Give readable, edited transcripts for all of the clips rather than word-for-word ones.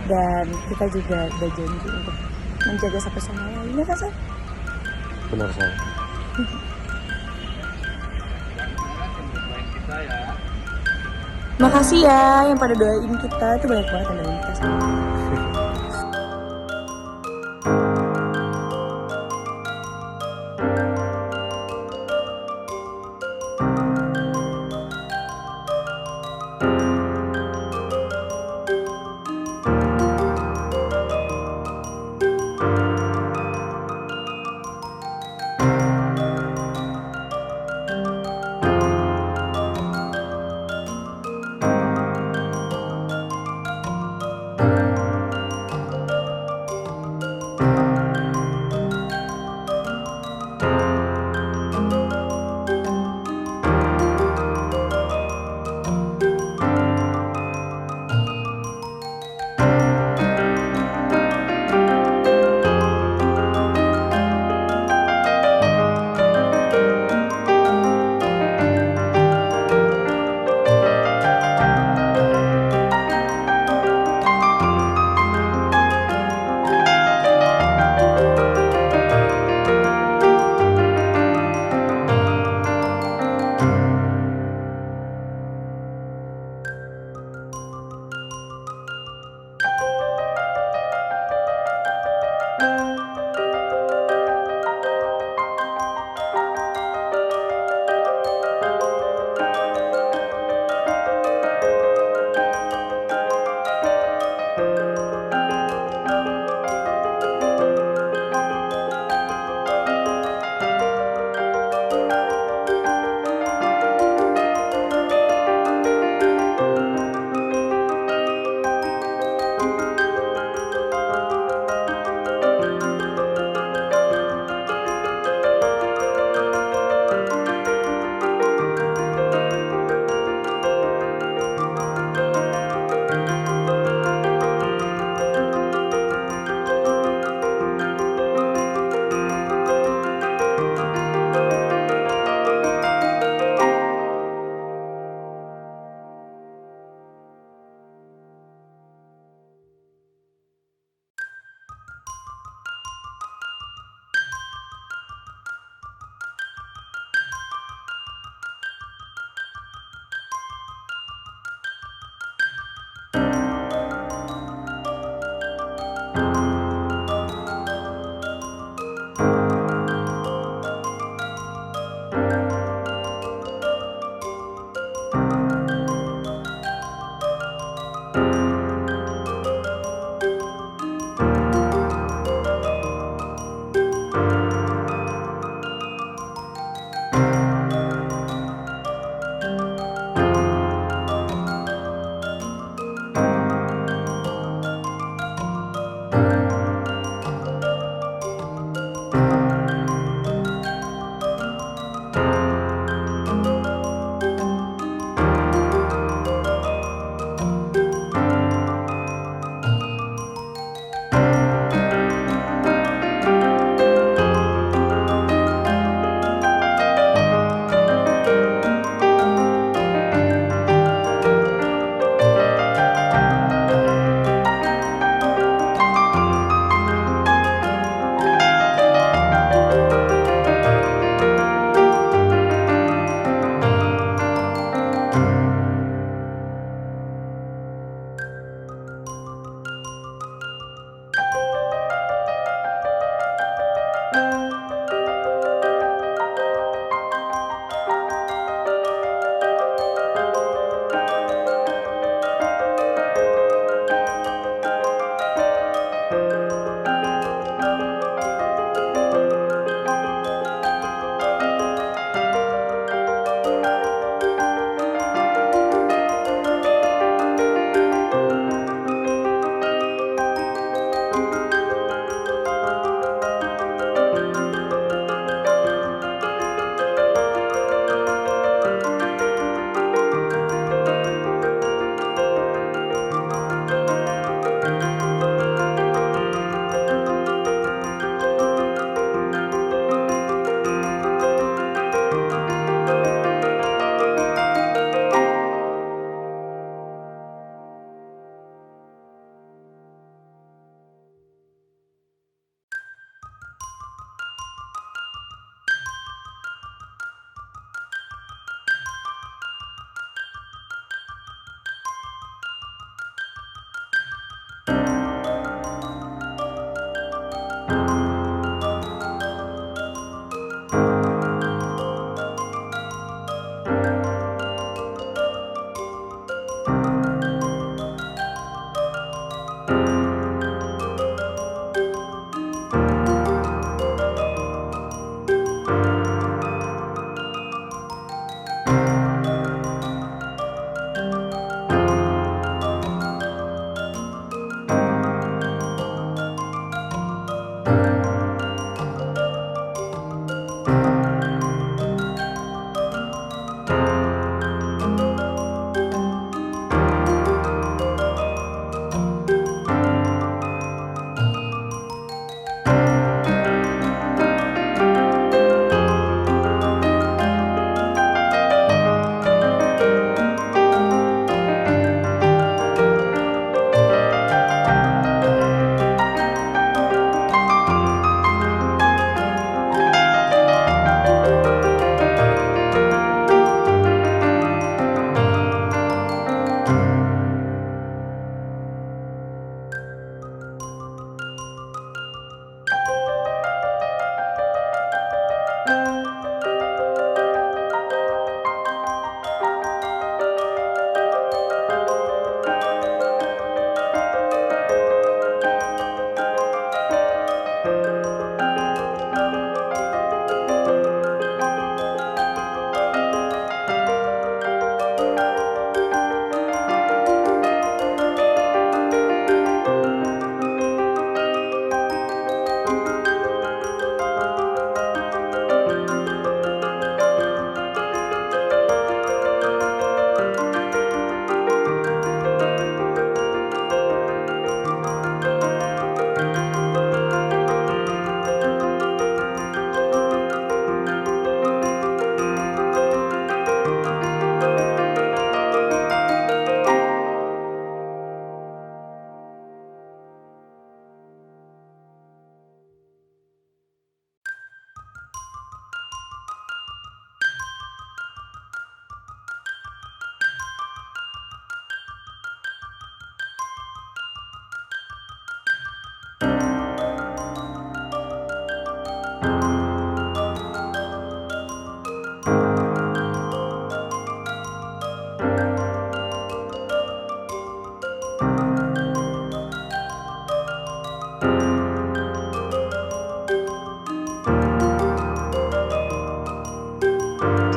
dan kita juga udah janji untuk menjaga satu sama lain, ya kan Sal? Benar Sal. Makasih ya yang pada doain kita, itu banyak banget yang doain kita Sal.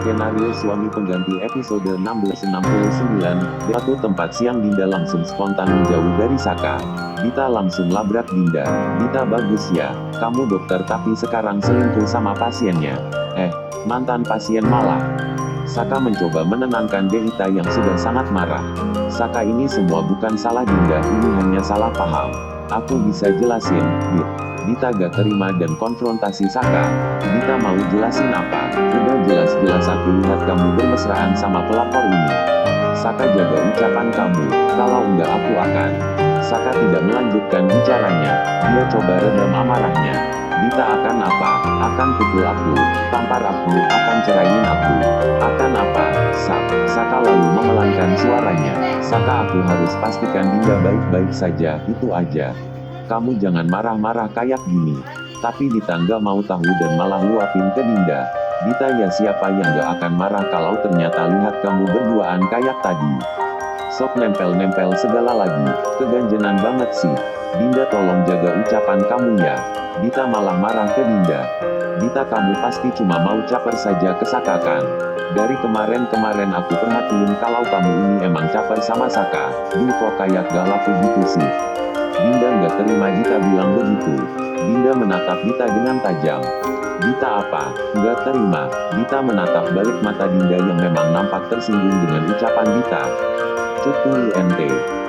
Skenario Suami Pengganti episode 1669, di suatu tempat siang Dinda langsung spontan menjauh dari Saka. Dita langsung labrak Dinda. Dita bagus ya, kamu dokter tapi sekarang selingkuh sama pasiennya. Mantan pasien malah. Saka mencoba menenangkan Dita yang sudah sangat marah. Saka ini semua bukan salah Dinda, ini hanya salah paham. Aku bisa jelasin, Dita gak terima dan konfrontasi Saka. Dita mau jelasin apa? Udah jelas-jelas aku lihat kamu bermesraan sama pelapor ini. Saka jaga ucapan kamu, kalau enggak aku akan. Saka tidak melanjutkan bicaranya, dia coba redam amarahnya. Dita akan apa? Akan pukul aku, tampar aku, akan ceraiin aku. Akan apa? Saka lalu memelankan suaranya. Saka, aku harus pastikan Dinda baik-baik saja, itu aja. Kamu jangan marah-marah kayak gini. Tapi Dita nggak mau tahu dan malah luapin ke Dinda. Dita, ya siapa yang gak akan marah kalau ternyata lihat kamu berduaan kayak tadi. Sok nempel-nempel segala lagi, keganjenan banget sih. Dinda tolong jaga ucapan kamu ya. Dita malah marah ke Dinda. Dita, kamu pasti cuma mau caper saja ke Saka kan? Dari kemarin-kemarin aku perhatiin kalau kamu ini emang caper sama Saka. Kok kayak gak laku gitu sih. Dinda nggak terima Dita bilang begitu. Dinda menatap Dita dengan tajam. Dita apa? Nggak terima. Dita menatap balik mata Dinda yang memang nampak tersinggung dengan ucapan Dita. Cukup INT.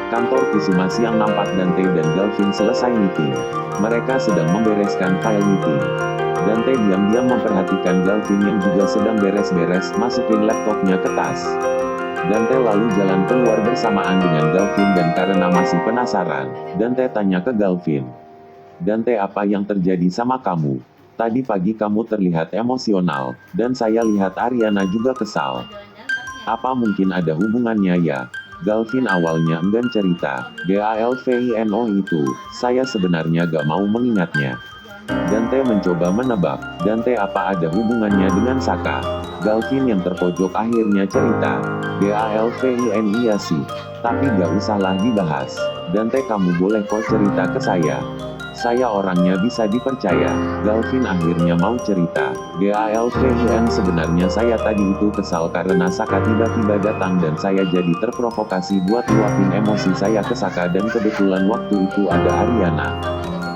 Kantor Kusuma siang nampak Dante dan Galvin selesai meeting. Mereka sedang membereskan file meeting. Dante diam-diam memperhatikan Galvin yang juga sedang beres-beres masukin laptopnya ke tas. Dante lalu jalan keluar bersamaan dengan Galvin dan karena masih penasaran, Dante tanya ke Galvin. Dante, apa yang terjadi sama kamu? Tadi pagi kamu terlihat emosional, dan saya lihat Ariana juga kesal. Apa mungkin ada hubungannya ya? Galvin awalnya enggan cerita. Galvino itu, saya sebenarnya gak mau mengingatnya. Dante mencoba menebak. Dante, apa ada hubungannya dengan Saka? Galvin yang terpojok akhirnya cerita. Galvin, iya sih. Tapi gak usahlah dibahas. Dante, kamu boleh kok cerita ke saya. Saya orangnya bisa dipercaya. Galvin akhirnya mau cerita. Galvin, sebenarnya saya tadi itu kesal karena Saka tiba-tiba datang dan saya jadi terprovokasi buat luapin emosi saya ke Saka, dan kebetulan waktu itu ada Ariana.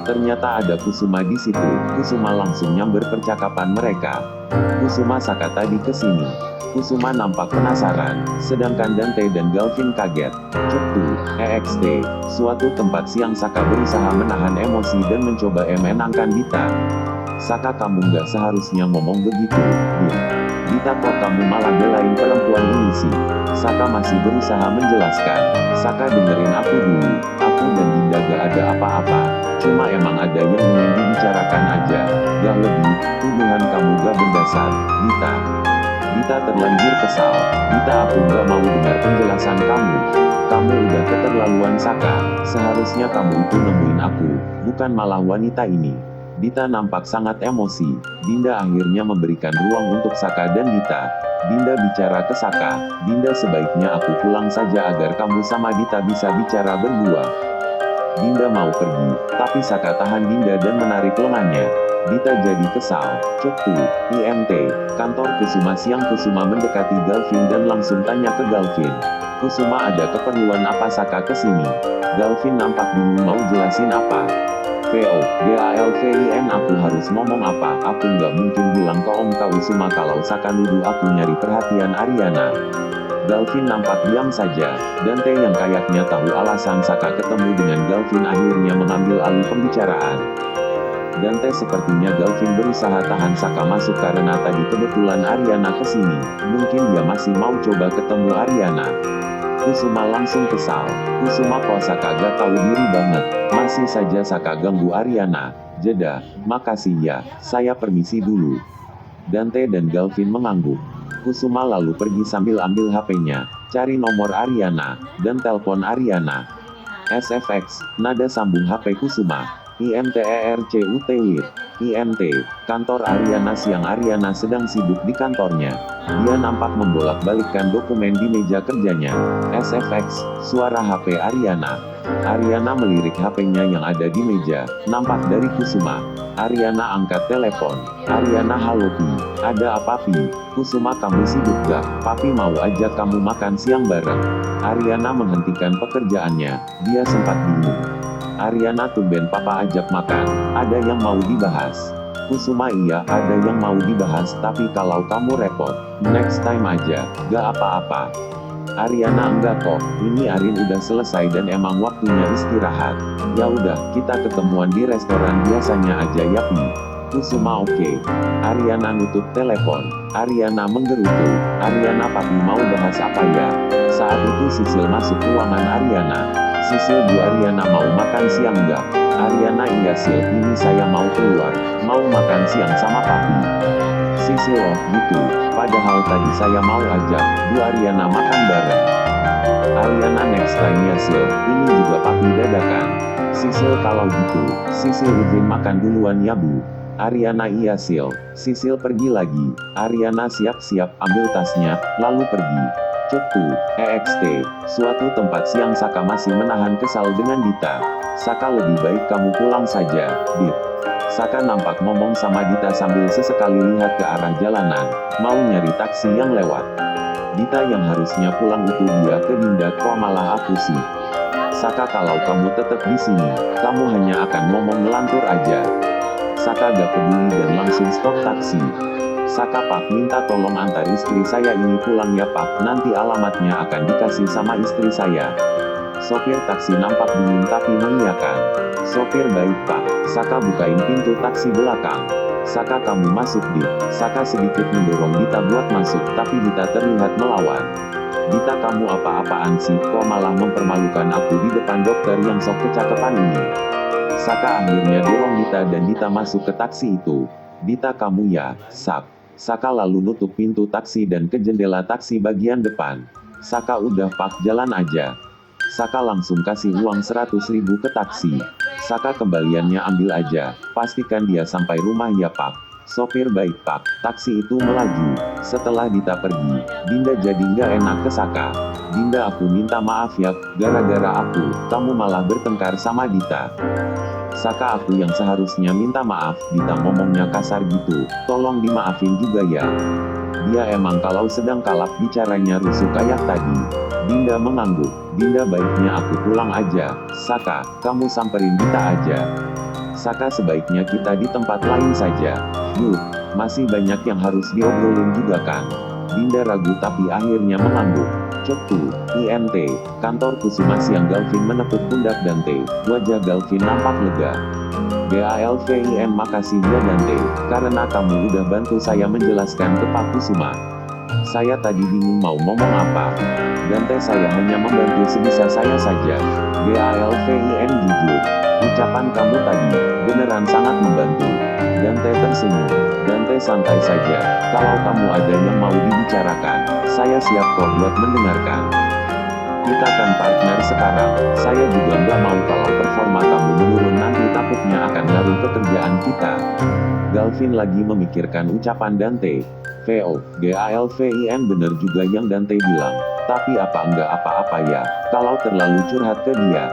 Ternyata ada Kusuma di situ. Kusuma langsung nyamber percakapan mereka. Kusuma, Saka tadi kesini. Kusuma nampak penasaran, sedangkan Dante dan Galvin kaget. EXT, suatu tempat siang Saka berusaha menahan emosi dan mencoba menenangkan Dita. Saka, kamu nggak seharusnya ngomong begitu, Dita, kok kamu malah belain perempuan ini sih? Saka masih berusaha menjelaskan. Saka, dengerin aku dulu. Aku dan Dinda gak ada apa-apa. Cuma emang ada yang ingin dibicarakan aja. Gak lebih, tuduhan kamu gak berdasar, Dita. Dita terlanjur kesal. Dita, aku gak mau dengar penjelasan kamu. Kamu udah keterlaluan, Saka. Seharusnya kamu itu nemuin aku, bukan malah wanita ini. Dita nampak sangat emosi. Dinda akhirnya memberikan ruang untuk Saka dan Dita. Dinda bicara ke Saka. Dinda, sebaiknya aku pulang saja agar kamu sama Dita bisa bicara berdua. Dinda mau pergi, tapi Saka tahan Dinda dan menarik lengannya. Dita jadi kesal. INT, kantor Kusuma siang. Kusuma mendekati Galvin dan langsung tanya ke Galvin. Kusuma, ada keperluan apa Saka kesini? Galvin nampak bingung mau jelasin apa. Galvin, aku harus ngomong apa? Aku nggak mungkin bilang ke Om Kusuma kalau Saka nuduh aku nyari perhatian Ariana. Galvin nampak diam saja. Dante yang kayaknya tahu alasan Saka ketemu dengan Galvin akhirnya mengambil alih pembicaraan. Dante, sepertinya Galvin berusaha tahan Saka masuk karena tadi kebetulan Ariana kesini. Mungkin dia masih mau coba ketemu Ariana. Kusuma langsung kesal. Kusuma, kok Saka gak tahu diri banget. Masih saja Saka ganggu Ariana. Jeda, makasih ya, saya permisi dulu. Dante dan Galvin mengangguk. Kusuma lalu pergi sambil ambil HP-nya, cari nomor Ariana, dan telepon Ariana. SFX, nada sambung HP Kusuma. INTERCUT. INT. Kantor Ariana siang. Ariana sedang sibuk di kantornya. Dia nampak membolak-balikkan dokumen di meja kerjanya. SFX. Suara HP Ariana. Ariana melirik HP-nya yang ada di meja. Nampak dari Kusuma. Ariana angkat telepon. Ariana, halo Pi. Ada apa Pi? Kusuma, kamu sibuk gak? Papi mau ajak kamu makan siang bareng. Ariana menghentikan pekerjaannya. Dia sempat bingung. Ariana, tumben papa ajak makan. Ada yang mau dibahas? Kusuma, iya ada yang mau dibahas, tapi kalau kamu repot, next time aja. Gak apa-apa. Ariana, enggak kok, ini Arin udah selesai dan emang waktunya istirahat. Ya udah, kita ketemuan di restoran biasanya aja ya Pi. Kusuma, oke. Ariana nutup telepon. Ariana menggerutu. Ariana, papi mau bahas apa ya? Saat itu Sisil masuk ruangan Ariana. Sisil, Bu Ariana mau makan siang nggak? Ariana, iya Sil, ini saya mau keluar, mau makan siang sama papi. Sisil, oh gitu, padahal tadi saya mau ajak Bu Ariana makan bareng. Ariana, next time ya Sil, ini juga papi dadakan. Sisil, kalau gitu, Sisil izin makan duluan ya Bu. Ariana, iya Sil. Sisil pergi lagi. Ariana siap-siap ambil tasnya, lalu pergi. Cetu, EXT, suatu tempat siang. Saka masih menahan kesal dengan Dita. Saka, lebih baik kamu pulang saja, Dit. Saka nampak ngomong sama Dita sambil sesekali lihat ke arah jalanan, mau nyari taksi yang lewat. Dita, yang harusnya pulang itu dia ke Dinda, kok malah aku sih. Saka, kalau kamu tetap di sini, kamu hanya akan ngomong ngelantur aja. Saka gak peduli dan langsung stop taksi. Saka, Pak, minta tolong antar istri saya ini pulang ya Pak, nanti alamatnya akan dikasih sama istri saya. Sopir taksi nampak bingung tapi mengiyakan. Sopir, baik Pak. Saka bukain pintu taksi belakang. Saka, kamu masuk Dit. Saka sedikit mendorong Dita buat masuk, tapi Dita terlihat melawan. Dita, kamu apa-apaan sih, kok malah mempermalukan aku di depan dokter yang sok kecakepan ini. Saka akhirnya dorong Dita dan Dita masuk ke taksi itu. Dita, kamu ya, Sak. Saka lalu nutup pintu taksi dan ke jendela taksi bagian depan. Saka, udah Pak, jalan aja. Saka langsung kasih uang 100.000 ke taksi. Saka, kembaliannya ambil aja, pastikan dia sampai rumah ya Pak. Sopir, baik Pak. Taksi itu melaju. Setelah Dita pergi, Dinda jadi nggak enak ke Saka. Dinda, aku minta maaf ya, gara-gara aku, kamu malah bertengkar sama Dita. Saka, aku yang seharusnya minta maaf. Dita ngomongnya kasar gitu, tolong dimaafin juga ya. Dia emang kalau sedang kalap bicaranya rusuh kayak tadi. Dinda mengangguk. Dinda, baiknya aku pulang aja. Saka, kamu samperin Dita aja. Saka, sebaiknya kita di tempat lain saja. Yuk, masih banyak yang harus diobrolin juga kan. Dinda ragu tapi akhirnya mengangguk. Cetu, INT, kantor Kusuma siang. Galvin menepuk pundak Dante. Wajah Galvin nampak lega. GALVIN, makasih ya Dante, karena kamu udah bantu saya menjelaskan ke Pak Kusuma. Saya tadi bingung mau ngomong apa. Dante, saya hanya membantu sebisa saya saja. GALVIN, jujur. Ucapan kamu tadi, beneran sangat membantu. Dante tersenyum. Dante, santai saja. Kalau kamu ada yang mau dibicarakan, saya siap kok buat mendengarkan. Kita kan partner sekarang, saya juga nggak mau kalau performa kamu menurun, nanti takutnya akan ngaruh ke kerjaan kita. Galvin lagi memikirkan ucapan Dante. VO, GALVIN, bener juga yang Dante bilang. Tapi apa enggak apa-apa ya, kalau terlalu curhat ke dia.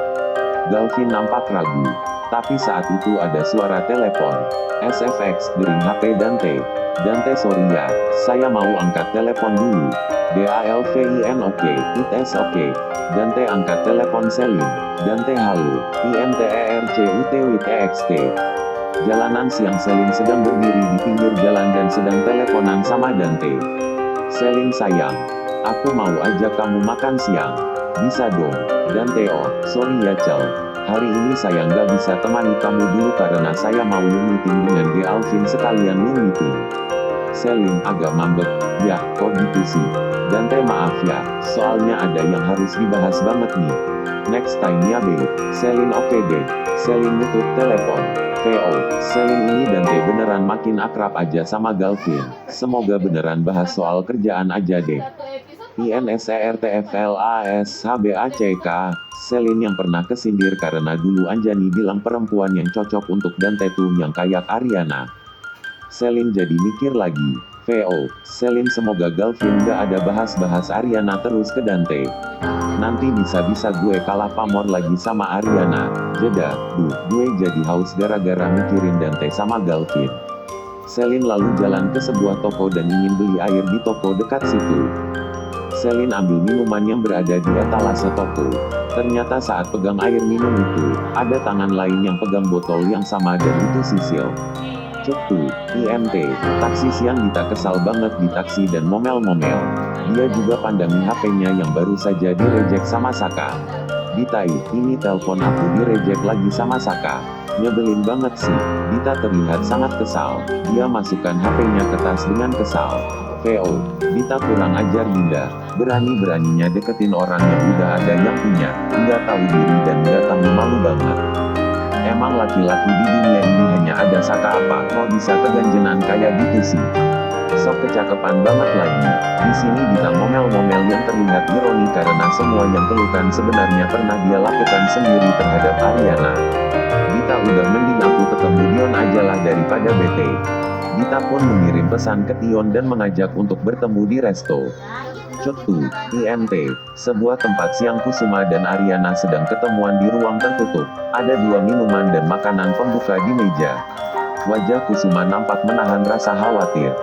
Galvin nampak ragu. Tapi saat itu ada suara telepon. SFX, dering HP Dante. Dante, sorry ya, saya mau angkat telepon dulu. GALVIN, oke, it's okay. Dante angkat telepon Selin. Dante, halo, INTERCUT. Jalanan siang. Selin sedang berdiri di pinggir jalan dan sedang teleponan sama Dante. Selin, sayang, aku mau ajak kamu makan siang. Bisa dong. Dante, oh, sorry ya Cel. Hari ini saya nggak bisa temani kamu dulu karena saya mau meeting dengan Galvin sekalian meeting. Selin agak ngambek. Ya, kok gitu sih. Dante, maaf ya, soalnya ada yang harus dibahas banget nih. Next time ya babe. Selin, oke deh. Selin nutup telepon. VO, Selin ini Dante beneran makin akrab aja sama Galvin. Semoga beneran bahas soal kerjaan aja deh. INSERTFLASHBACK, Selin yang pernah kesindir karena dulu Anjani bilang perempuan yang cocok untuk Dante tuh yang kayak Ariana. Selin jadi mikir lagi. VO, Selin semoga Galvin gak ada bahas-bahas Ariana terus ke Dante. Nanti bisa-bisa gue kalah pamor lagi sama Ariana. Jeda, gue jadi haus gara-gara mikirin Dante sama Galvin. Selin lalu jalan ke sebuah toko dan ingin beli air di toko dekat situ. Selin ambil minuman yang berada di etalase toko. Ternyata saat pegang air minum itu, ada tangan lain yang pegang botol yang sama dan itu Sisil. Cek tuh, IMT, taksi siang Dita kesal banget di taksi dan ngomel-ngomel. Dia juga pandangi HP-nya yang baru saja direject sama Saka. Dita, ini telepon aku direject lagi sama Saka. Nyebelin banget sih. Dita terlihat sangat kesal. Dia masukkan HP-nya ke tas dengan kesal. VO, Dita kurang ajar Dinda. Berani-beraninya deketin orang yang udah ada yang punya. Nggak tahu diri dan nggak tahu malu banget. Emang laki-laki di dunia ini hanya ada Saka apa? Kok bisa keganjenan kayak gitu sih? Sok kecakepan banget lagi. Di sini Dita ngomel-ngomel yang terlihat ironi karena semua yang pelukan sebenarnya pernah dia lakukan sendiri terhadap Ariana. Dita udah mending aku ketemu Dion aja lah daripada bete. Dita pun mengirim pesan ke Dion dan mengajak untuk bertemu di resto. Cetu, IMT, sebuah tempat siang Kusuma dan Ariana sedang ketemuan di ruang tertutup. Ada 2 minuman dan makanan pembuka di meja. Wajah Kusuma nampak menahan rasa khawatir.